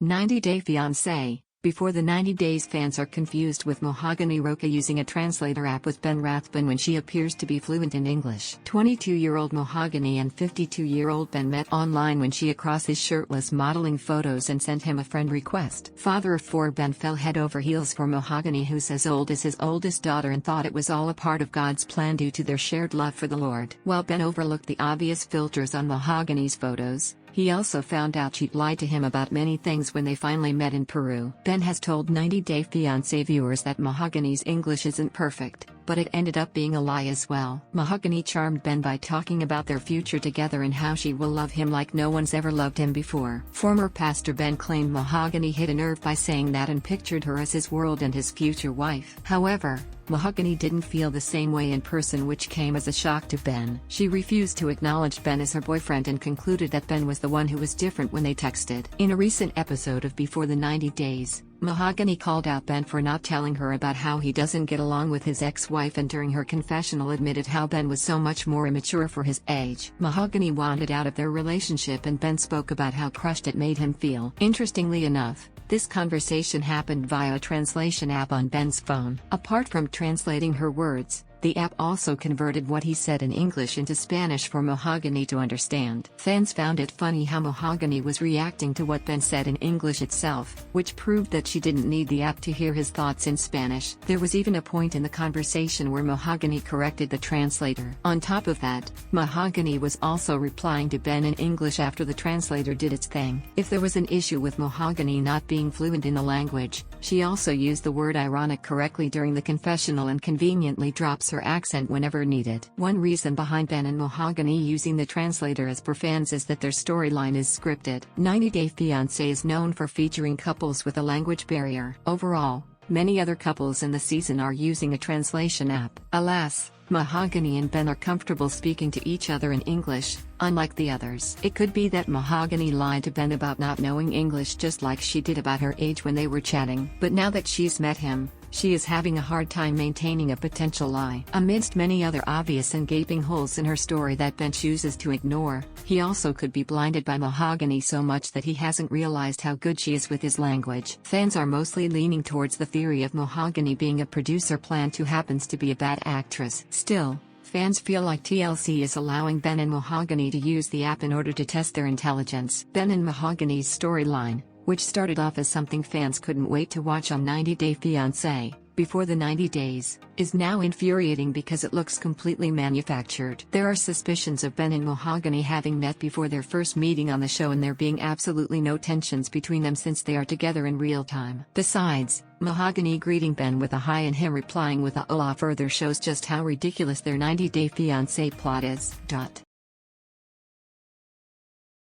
90-Day Fiancé. Before the 90 Days, fans are confused with Mahogany Roca using a translator app with Ben Rathbun when she appears to be fluent in English. 22-year-old Mahogany and 52-year-old Ben met online when she across his shirtless modeling photos and sent him a friend request. Father of four, Ben fell head over heels for Mahogany, who's as old as his oldest daughter, and thought it was all a part of God's plan due to their shared love for the Lord. While Ben overlooked the obvious filters on Mahogany's photos, he also found out she'd lied to him about many things when they finally met in Peru. Ben has told 90-Day Fiancé viewers that Mahogany's English isn't perfect, but it ended up being a lie as well. Mahogany charmed Ben by talking about their future together and how she will love him like no one's ever loved him before. Former pastor Ben claimed Mahogany hit a nerve by saying that and pictured her as his world and his future wife. However, Mahogany didn't feel the same way in person, which came as a shock to Ben. She refused to acknowledge Ben as her boyfriend and concluded that Ben was the one who was different when they texted. In a recent episode of Before the 90 Days, Mahogany called out Ben for not telling her about how he doesn't get along with his ex-wife, and during her confessional admitted how Ben was so much more immature for his age. Mahogany wanted out of their relationship and Ben spoke about how crushed it made him feel. Interestingly enough, this conversation happened via a translation app on Ben's phone. Apart from translating her words, the app also converted what he said in English into Spanish for Mahogany to understand. Fans found it funny how Mahogany was reacting to what Ben said in English itself, which proved that she didn't need the app to hear his thoughts in Spanish. There was even a point in the conversation where Mahogany corrected the translator. On top of that, Mahogany was also replying to Ben in English after the translator did its thing. If there was an issue with Mahogany not being fluent in the language, she also used the word ironic correctly during the confessional and conveniently drops her accent whenever needed. One reason behind Ben and Mahogany using the translator as per fans is that their storyline is scripted. 90-Day Fiancé is known for featuring couples with a language barrier. Overall, many other couples in the season are using a translation app. Alas, Mahogany and Ben are comfortable speaking to each other in English, unlike the others. It could be that Mahogany lied to Ben about not knowing English just like she did about her age when they were chatting. But now that she's met him, she is having a hard time maintaining a potential lie. Amidst many other obvious and gaping holes in her story that Ben chooses to ignore, he also could be blinded by Mahogany so much that he hasn't realized how good she is with his language. Fans are mostly leaning towards the theory of Mahogany being a producer plant who happens to be a bad actress. Still, fans feel like TLC is allowing Ben and Mahogany to use the app in order to test their intelligence. Ben and Mahogany's storyline, which started off as something fans couldn't wait to watch on 90-Day Fiancé, Before the 90 Days, is now infuriating because it looks completely manufactured. There are suspicions of Ben and Mahogany having met before their first meeting on the show, and there being absolutely no tensions between them since they are together in real time. Besides, Mahogany greeting Ben with a hi and him replying with a hola further shows just how ridiculous their 90-Day Fiancé plot is.